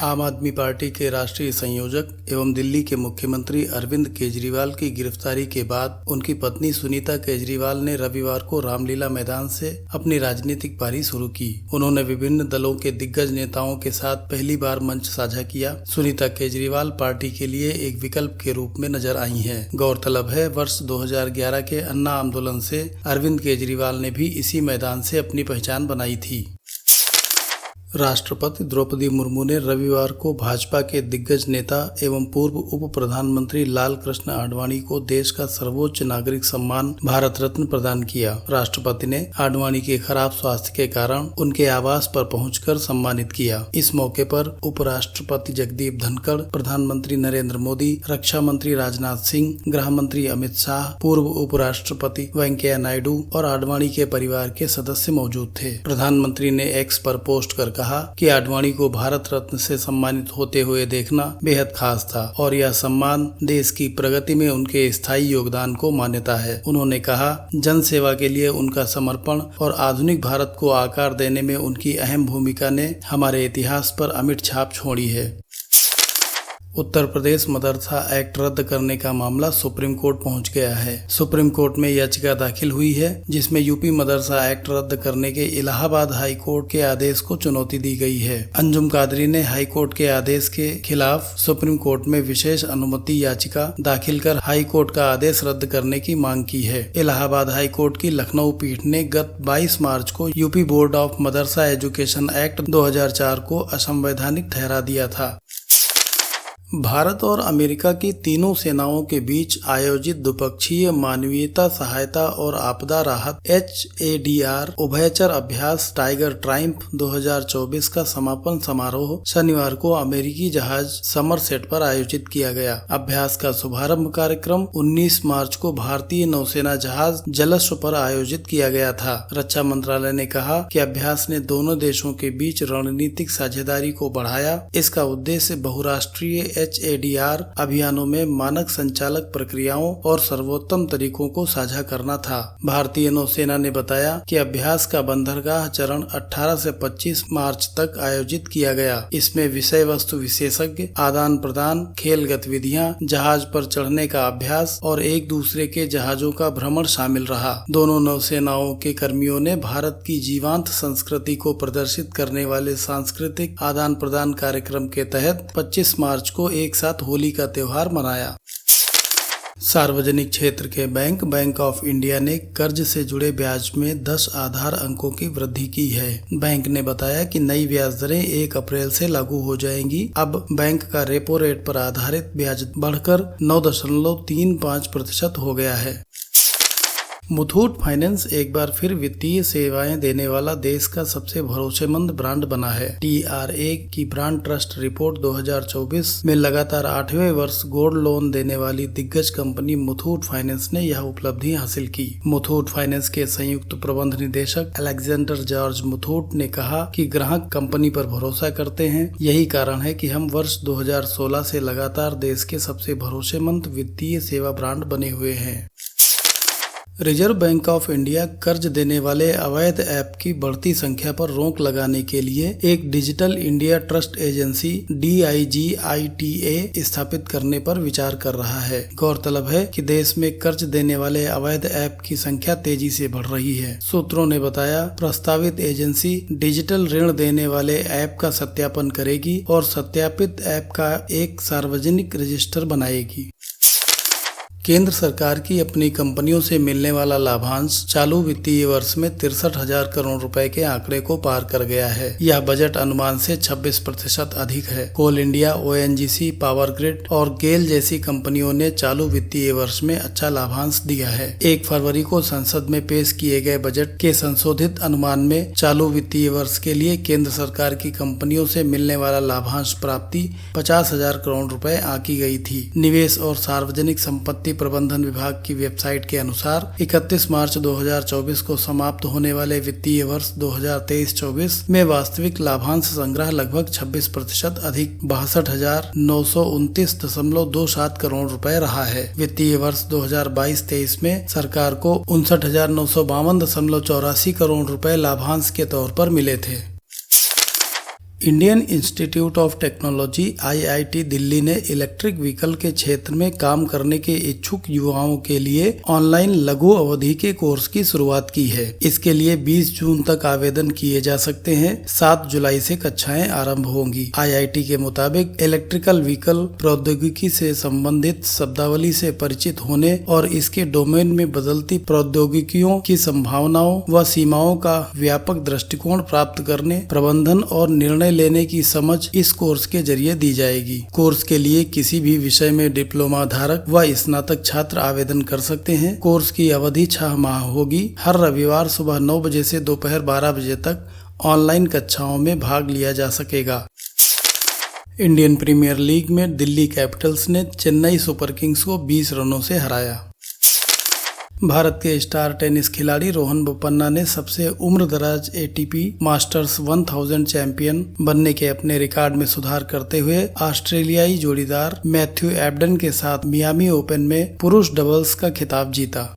आम आदमी पार्टी के राष्ट्रीय संयोजक एवं दिल्ली के मुख्यमंत्री अरविंद केजरीवाल की गिरफ्तारी के बाद उनकी पत्नी सुनीता केजरीवाल ने रविवार को रामलीला मैदान से अपनी राजनीतिक पारी शुरू की। उन्होंने विभिन्न दलों के दिग्गज नेताओं के साथ पहली बार मंच साझा किया। सुनीता केजरीवाल पार्टी के लिए एक विकल्प के रूप में नजर आई हैं। गौरतलब है, वर्ष 2011 के अन्ना आंदोलन से अरविंद केजरीवाल ने भी इसी मैदान से अपनी पहचान बनाई थी। राष्ट्रपति द्रौपदी मुर्मू ने रविवार को भाजपा के दिग्गज नेता एवं पूर्व उप प्रधानमंत्री लाल कृष्ण आडवाणी को देश का सर्वोच्च नागरिक सम्मान भारत रत्न प्रदान किया। राष्ट्रपति ने आडवाणी के खराब स्वास्थ्य के कारण उनके आवास पर पहुंचकर सम्मानित किया। इस मौके पर उपराष्ट्रपति जगदीप धनखड़, प्रधानमंत्री नरेंद्र मोदी, रक्षा मंत्री राजनाथ सिंह, गृह मंत्री अमित शाह, पूर्व उपराष्ट्रपति वेंकैया नायडू और आडवाणी के परिवार के सदस्य मौजूद थे। प्रधानमंत्री ने एक्स पर पोस्ट कर कहा कि आडवाणी को भारत रत्न से सम्मानित होते हुए देखना बेहद खास था और यह सम्मान देश की प्रगति में उनके स्थायी योगदान को मान्यता है। उन्होंने कहा, जन सेवा के लिए उनका समर्पण और आधुनिक भारत को आकार देने में उनकी अहम भूमिका ने हमारे इतिहास पर अमिट छाप छोड़ी है। उत्तर प्रदेश मदरसा एक्ट रद्द करने का मामला सुप्रीम कोर्ट पहुंच गया है। सुप्रीम कोर्ट में याचिका दाखिल हुई है जिसमें यूपी मदरसा एक्ट रद्द करने के इलाहाबाद हाई कोर्ट के आदेश को चुनौती दी गई है। अंजुम कादरी ने हाई कोर्ट के आदेश के खिलाफ सुप्रीम कोर्ट में विशेष अनुमति याचिका दाखिल कर हाई कोर्ट का आदेश रद्द करने की मांग की है। इलाहाबाद हाई कोर्ट की लखनऊ पीठ ने गत 22 मार्च को UP board of Madrasa education act 2004 को असंवैधानिक ठहरा दिया था। भारत और अमेरिका की तीनों सेनाओं के बीच आयोजित द्विपक्षीय मानवीयता सहायता और आपदा राहत HADR उभयचर अभ्यास टाइगर ट्रायम्फ 2024 का समापन समारोह शनिवार को अमेरिकी जहाज समरसेट पर आयोजित किया गया। अभ्यास का शुभारंभ कार्यक्रम 19 मार्च को भारतीय नौसेना जहाज जलस्व पर आयोजित किया गया था। रक्षा मंत्रालय ने कहा कि अभ्यास ने दोनों देशों के बीच रणनीतिक साझेदारी को बढ़ाया। इसका उद्देश्य बहुराष्ट्रीय HADR अभियानों में मानक संचालक प्रक्रियाओं और सर्वोत्तम तरीकों को साझा करना था। भारतीय नौसेना ने बताया कि अभ्यास का बंदरगाह चरण 18 से 25 मार्च तक आयोजित किया गया। इसमें विषय वस्तु विशेषज्ञ, आदान प्रदान, खेल गतिविधियां, जहाज पर चढ़ने का अभ्यास और एक दूसरे के जहाजों का भ्रमण शामिल रहा। दोनों नौसेनाओं के कर्मियों ने भारत की जीवंत संस्कृति को प्रदर्शित करने वाले सांस्कृतिक आदान प्रदान कार्यक्रम के तहत 25 मार्च को एक साथ होली का त्योहार मनाया। सार्वजनिक क्षेत्र के बैंक ऑफ इंडिया ने कर्ज से जुड़े ब्याज में 10 आधार अंकों की वृद्धि की है। बैंक ने बताया कि नई ब्याज दरें 1 अप्रैल से लागू हो जाएंगी। अब बैंक का रेपो रेट पर आधारित ब्याज बढ़कर 9.35% हो गया है। मुथूट फाइनेंस एक बार फिर वित्तीय सेवाएं देने वाला देश का सबसे भरोसेमंद ब्रांड बना है। TRA की ब्रांड ट्रस्ट रिपोर्ट 2024 में लगातार 8वें वर्ष गोल्ड लोन देने वाली दिग्गज कंपनी मुथूट फाइनेंस ने यह उपलब्धि हासिल की। मुथूट फाइनेंस के संयुक्त प्रबंध निदेशक अलेक्जेंडर जॉर्ज मुथूट ने कहा कि ग्राहक कंपनी पर भरोसा करते हैं। यही कारण है कि हम वर्ष 2016 से लगातार देश के सबसे भरोसेमंद वित्तीय सेवा ब्रांड बने हुए हैं। रिजर्व बैंक ऑफ इंडिया कर्ज देने वाले अवैध ऐप की बढ़ती संख्या पर रोक लगाने के लिए एक digital India trust agency DIGITA स्थापित करने पर विचार कर रहा है। गौरतलब है कि देश में कर्ज देने वाले अवैध ऐप की संख्या तेजी से बढ़ रही है। सूत्रों ने बताया, प्रस्तावित एजेंसी डिजिटल ऋण देने वाले ऐप का सत्यापन करेगी और सत्यापित ऐप का एक सार्वजनिक रजिस्टर बनाएगी। केंद्र सरकार की अपनी कंपनियों से मिलने वाला लाभांश चालू वित्तीय वर्ष में 63,000 करोड़ रुपए के आंकड़े को पार कर गया है। यह बजट अनुमान से 26% अधिक है। कोल इंडिया, ONGC, पावर ग्रिड और गेल जैसी कंपनियों ने चालू वित्तीय वर्ष में अच्छा लाभांश दिया है। 1 फरवरी को संसद में पेश किए गए बजट के संशोधित अनुमान में चालू वित्तीय वर्ष के लिए केंद्र सरकार की कंपनियों से मिलने वाला लाभांश प्राप्ति 50,000 करोड़ रुपए आंकी गई थी। निवेश और सार्वजनिक संपत्ति प्रबंधन विभाग की वेबसाइट के अनुसार 31 मार्च 2024 को समाप्त होने वाले वित्तीय वर्ष 2023-24 में वास्तविक लाभांश संग्रह लगभग 26% अधिक 62,929.27 करोड़ रुपए रहा है। वित्तीय वर्ष 2022-23 में सरकार को 59,952.84 करोड़ रुपए लाभांश के तौर पर मिले थे। Indian institute of technology IIT Delhi ने इलेक्ट्रिक व्हीकल के क्षेत्र में काम करने के इच्छुक युवाओं के लिए ऑनलाइन लघु अवधि के कोर्स की शुरुआत की है। इसके लिए 20 जून तक आवेदन किए जा सकते हैं। 7 जुलाई से कक्षाएं आरंभ होंगी। IIT के मुताबिक इलेक्ट्रिकल व्हीकल प्रौद्योगिकी से संबंधित शब्दावली से परिचित होने और इसके डोमेन में बदलती प्रौद्योगिकियों की संभावनाओं व सीमाओं का व्यापक दृष्टिकोण प्राप्त करने, प्रबंधन और निर्णय लेने की समझ इस कोर्स के जरिए दी जाएगी। कोर्स के लिए किसी भी विषय में डिप्लोमा धारक व स्नातक छात्र आवेदन कर सकते हैं। कोर्स की अवधि 6 माह होगी। हर रविवार सुबह 9 बजे से दोपहर 12 बजे तक ऑनलाइन कक्षाओं में भाग लिया जा सकेगा। इंडियन प्रीमियर लीग में दिल्ली कैपिटल्स ने चेन्नई सुपर किंग्स को 20 रनों से हराया। भारत के स्टार टेनिस खिलाड़ी रोहन बोपन्ना ने सबसे उम्रदराज ATP मास्टर्स 1000 चैंपियन बनने के अपने रिकॉर्ड में सुधार करते हुए ऑस्ट्रेलियाई जोड़ीदार मैथ्यू एबडन के साथ मियामी ओपन में पुरुष डबल्स का खिताब जीता।